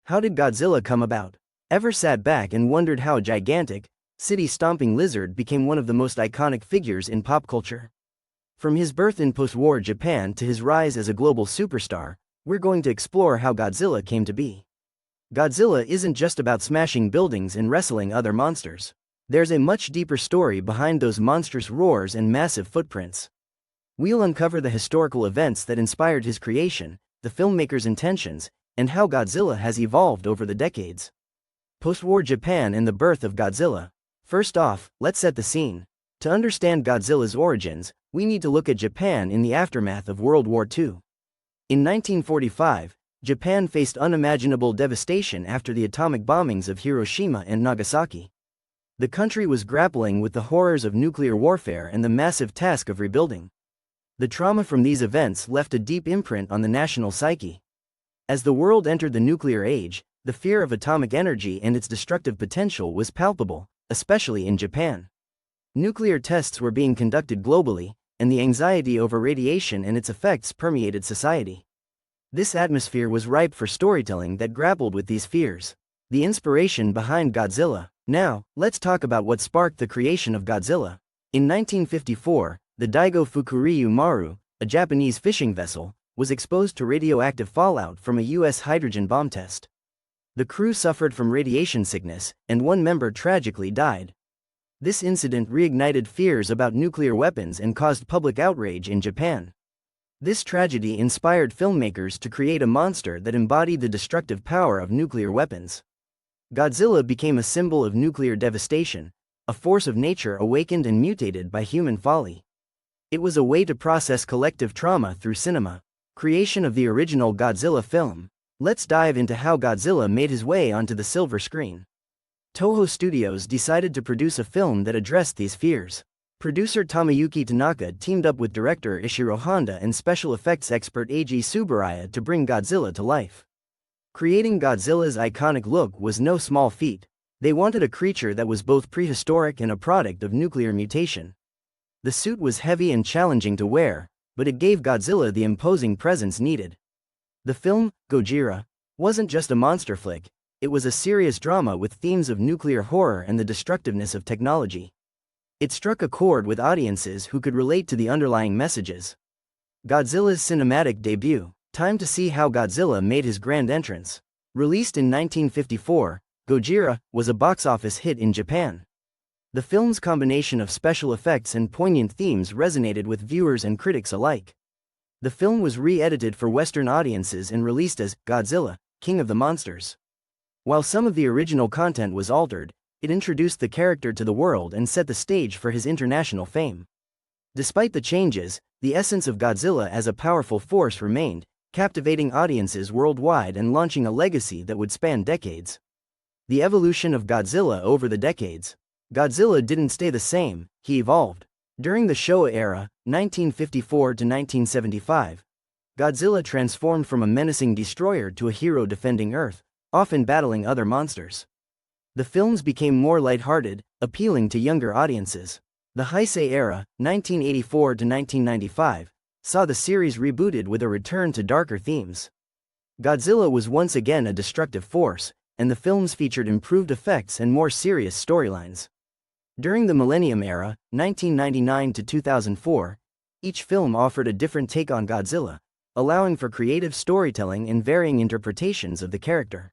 How did Godzilla come about? Ever sat back and wondered how a gigantic, city-stomping lizard became one of the most iconic figures in pop culture? From his birth in post-war Japan to his rise as a global superstar, we're going to explore how Godzilla came to be. Godzilla isn't just about smashing buildings and wrestling other monsters. There's a much deeper story behind those monstrous roars and massive footprints. We'll uncover the historical events that inspired his creation, the filmmaker's intentions, and how Godzilla has evolved over the decades. Post-war Japan and the birth of Godzilla. First off, let's set the scene. To understand Godzilla's origins, we need to look at Japan in the aftermath of World War II. In 1945, Japan faced unimaginable devastation after the atomic bombings of Hiroshima and Nagasaki. The country was grappling with the horrors of nuclear warfare and the massive task of rebuilding. The trauma from these events left a deep imprint on the national psyche. As the world entered the nuclear age, the fear of atomic energy and its destructive potential was palpable, especially in Japan. Nuclear tests were being conducted globally, and the anxiety over radiation and its effects permeated society. This atmosphere was ripe for storytelling that grappled with these fears. The inspiration behind Godzilla. Now, let's talk about what sparked the creation of Godzilla. In 1954, the Daigo Fukuryu Maru, a Japanese fishing vessel, was exposed to radioactive fallout from a U.S. hydrogen bomb test. The crew suffered from radiation sickness, and one member tragically died. This incident reignited fears about nuclear weapons and caused public outrage in Japan. This tragedy inspired filmmakers to create a monster that embodied the destructive power of nuclear weapons. Godzilla became a symbol of nuclear devastation, a force of nature awakened and mutated by human folly. It was a way to process collective trauma through cinema. Creation of the original Godzilla film. Let's dive into how Godzilla made his way onto the silver screen. Toho Studios decided to produce a film that addressed these fears. Producer Tomoyuki Tanaka teamed up with director Ishiro Honda and special effects expert Eiji Tsuburaya to bring Godzilla to life. Creating Godzilla's iconic look was no small feat. They wanted a creature that was both prehistoric and a product of nuclear mutation. The suit was heavy and challenging to wear, but it gave Godzilla the imposing presence needed. The film, Gojira, wasn't just a monster flick, it was a serious drama with themes of nuclear horror and the destructiveness of technology. It struck a chord with audiences who could relate to the underlying messages. Godzilla's cinematic debut. Time to see how Godzilla made his grand entrance. Released in 1954, Gojira was a box office hit in Japan. The film's combination of special effects and poignant themes resonated with viewers and critics alike. The film was re-edited for Western audiences and released as Godzilla, King of the Monsters. While some of the original content was altered, it introduced the character to the world and set the stage for his international fame. Despite the changes, the essence of Godzilla as a powerful force remained, captivating audiences worldwide and launching a legacy that would span decades. The evolution of Godzilla over the decades. Godzilla didn't stay the same, he evolved. During the Showa era, 1954 to 1975, Godzilla transformed from a menacing destroyer to a hero defending Earth, often battling other monsters. The films became more lighthearted, appealing to younger audiences. The Heisei era, 1984 to 1995, saw the series rebooted with a return to darker themes. Godzilla was once again a destructive force, and the films featured improved effects and more serious storylines. During the Millennium Era, 1999 to 2004, each film offered a different take on Godzilla, allowing for creative storytelling and varying interpretations of the character.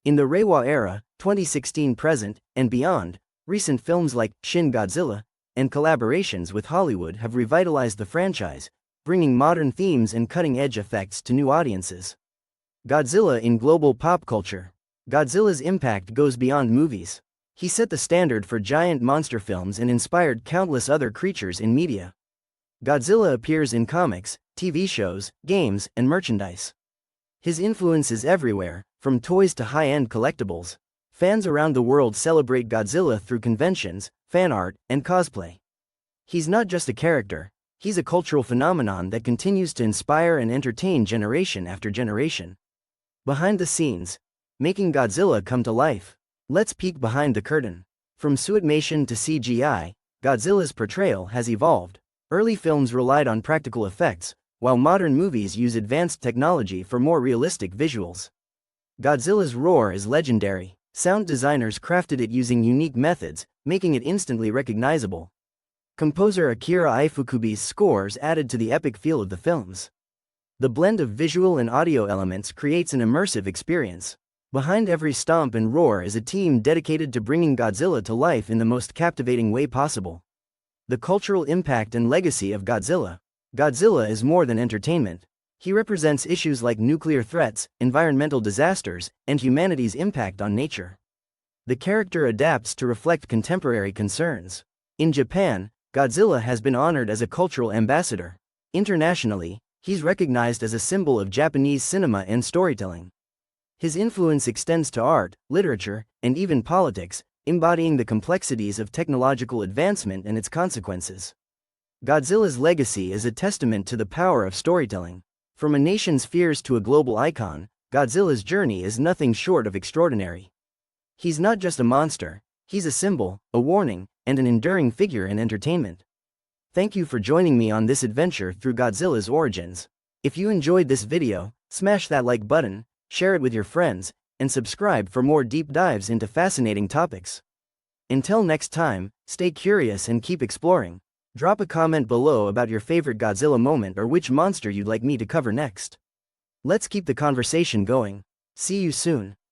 In the Reiwa era, 2016 present, and beyond, recent films like Shin Godzilla and collaborations with Hollywood have revitalized the franchise, bringing modern themes and cutting-edge effects to new audiences. Godzilla in global pop culture. Godzilla's impact goes beyond movies. He set the standard for giant monster films and inspired countless other creatures in media. Godzilla appears in comics, TV shows, games, and merchandise. His influence is everywhere, from toys to high-end collectibles. Fans around the world celebrate Godzilla through conventions, fan art, and cosplay. He's not just a character, he's a cultural phenomenon that continues to inspire and entertain generation after generation. Behind the scenes, making Godzilla come to life. Let's peek behind the curtain. From suitmation to CGI, Godzilla's portrayal has evolved. Early films relied on practical effects, while modern movies use advanced technology for more realistic visuals. Godzilla's roar is legendary. Sound designers crafted it using unique methods, making it instantly recognizable. Composer Akira Ifukube's scores added to the epic feel of the films. The blend of visual and audio elements creates an immersive experience. Behind every stomp and roar is a team dedicated to bringing Godzilla to life in the most captivating way possible. The cultural impact and legacy of Godzilla. Godzilla is more than entertainment. He represents issues like nuclear threats, environmental disasters, and humanity's impact on nature. The character adapts to reflect contemporary concerns. In Japan, Godzilla has been honored as a cultural ambassador. Internationally, he's recognized as a symbol of Japanese cinema and storytelling. His influence extends to art, literature, and even politics, embodying the complexities of technological advancement and its consequences. Godzilla's legacy is a testament to the power of storytelling. From a nation's fears to a global icon, Godzilla's journey is nothing short of extraordinary. He's not just a monster, he's a symbol, a warning, and an enduring figure in entertainment. Thank you for joining me on this adventure through Godzilla's origins. If you enjoyed this video, smash that like button, share it with your friends, and subscribe for more deep dives into fascinating topics. Until next time, stay curious and keep exploring. Drop a comment below about your favorite Godzilla moment or which monster you'd like me to cover next. Let's keep the conversation going. See you soon.